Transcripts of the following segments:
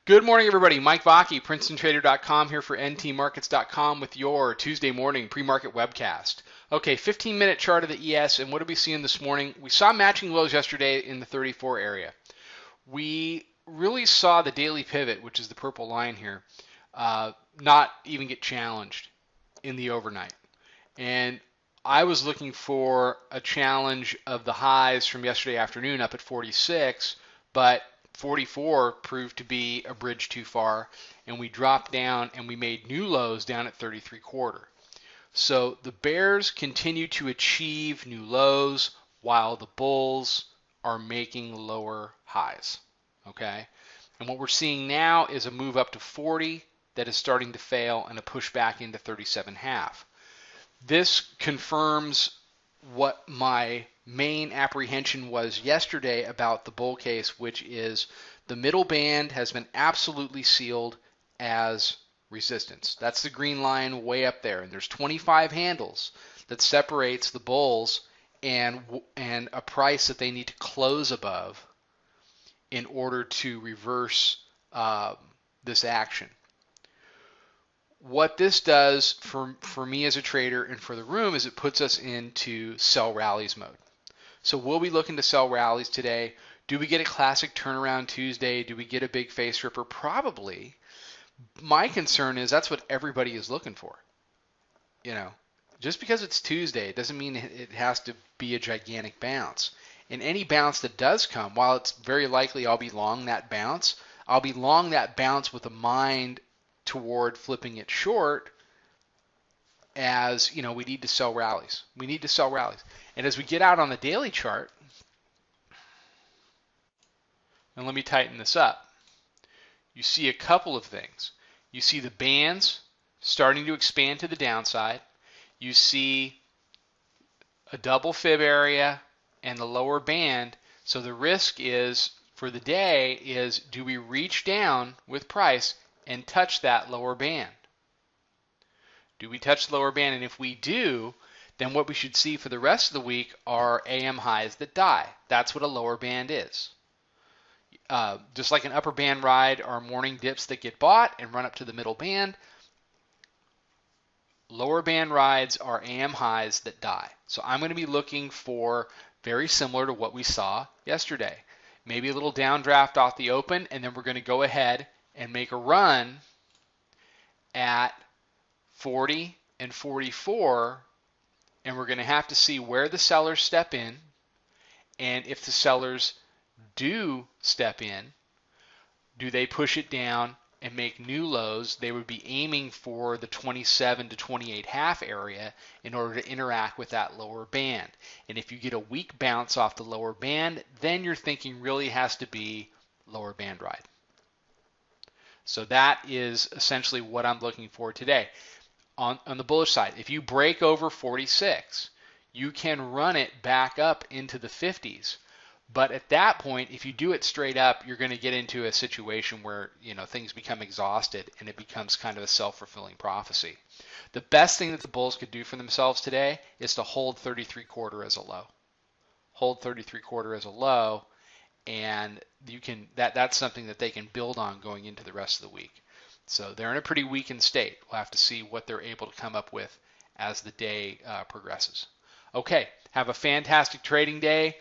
Good morning, everybody. Mike Vaki, Princetontrader.com here for ntmarkets.com with your Tuesday morning pre-market webcast. Okay, 15-minute chart of the ES, and what did we see in this morning? We saw matching lows yesterday in the 34 area. We really saw the daily pivot, which is the purple line here, not even get challenged in the overnight. And I was looking for a challenge of the highs from yesterday afternoon up at 46, but 44 proved to be a bridge too far, and we dropped down and we made new lows down at 33.25. So the bears continue to achieve new lows while the bulls are making lower highs. Okay? And what we're seeing now is a move up to 40 that is starting to fail and a push back into 37.5. This confirms what my main apprehension was yesterday about the bull case, which is the middle band has been absolutely sealed as resistance. That's the green line way up there, and there's 25 handles that separates the bulls and a price that they need to close above in order to reverse this action. What this does for me as a trader and for the room is it puts us into sell rallies mode. So we'll be looking to sell rallies today. Do we get a classic turnaround Tuesday? Do we get a big face ripper? Probably. My concern is that's what everybody is looking for. You know, just because it's Tuesday, it doesn't mean it has to be a gigantic bounce. And any bounce that does come, while it's very likely I'll be long that bounce, I'll be long that bounce with a mind toward flipping it short, as you know, we need to sell rallies. We need to sell rallies. And as we get out on the daily chart, and let me tighten this up, you see a couple of things. You see the bands starting to expand to the downside. You see a double fib area and the lower band. So the risk is for the day is, do we reach down with price and touch that lower band? Do we touch the lower band? And if we do, then what we should see for the rest of the week are AM highs that die. That's what a lower band is. Just like an upper band ride are morning dips that get bought and run up to the middle band. Lower band rides are AM highs that die. So I'm going to be looking for very similar to what we saw yesterday. Maybe a little downdraft off the open, and then we're going to go ahead and make a run at 40 and 44, and we're going to have to see where the sellers step in, and if the sellers do step in, do they push it down and make new lows? They would be aiming for the 27 to 28.5 area in order to interact with that lower band. And if you get a weak bounce off the lower band, then your thinking really has to be lower band ride. So that is essentially what I'm looking for today. On the bullish side, if you break over 46, you can run it back up into the 50s. But at that point, if you do it straight up, you're going to get into a situation where, you know, things become exhausted and it becomes kind of a self-fulfilling prophecy. The best thing that the bulls could do for themselves today is to hold 33.25 as a low. Hold 33.25 as a low, and you can that's something that they can build on going into the rest of the week. So they're in a pretty weakened state. We'll have to see what they're able to come up with as the day progresses. Okay, have a fantastic trading day.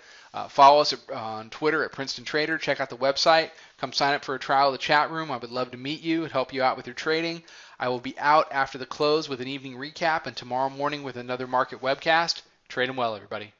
Follow us on Twitter at Princeton Trader. Check out the website. Come sign up for a trial of the chat room. I would love to meet you and help you out with your trading. I will be out after the close with an evening recap and tomorrow morning with another market webcast. Trade them well, everybody.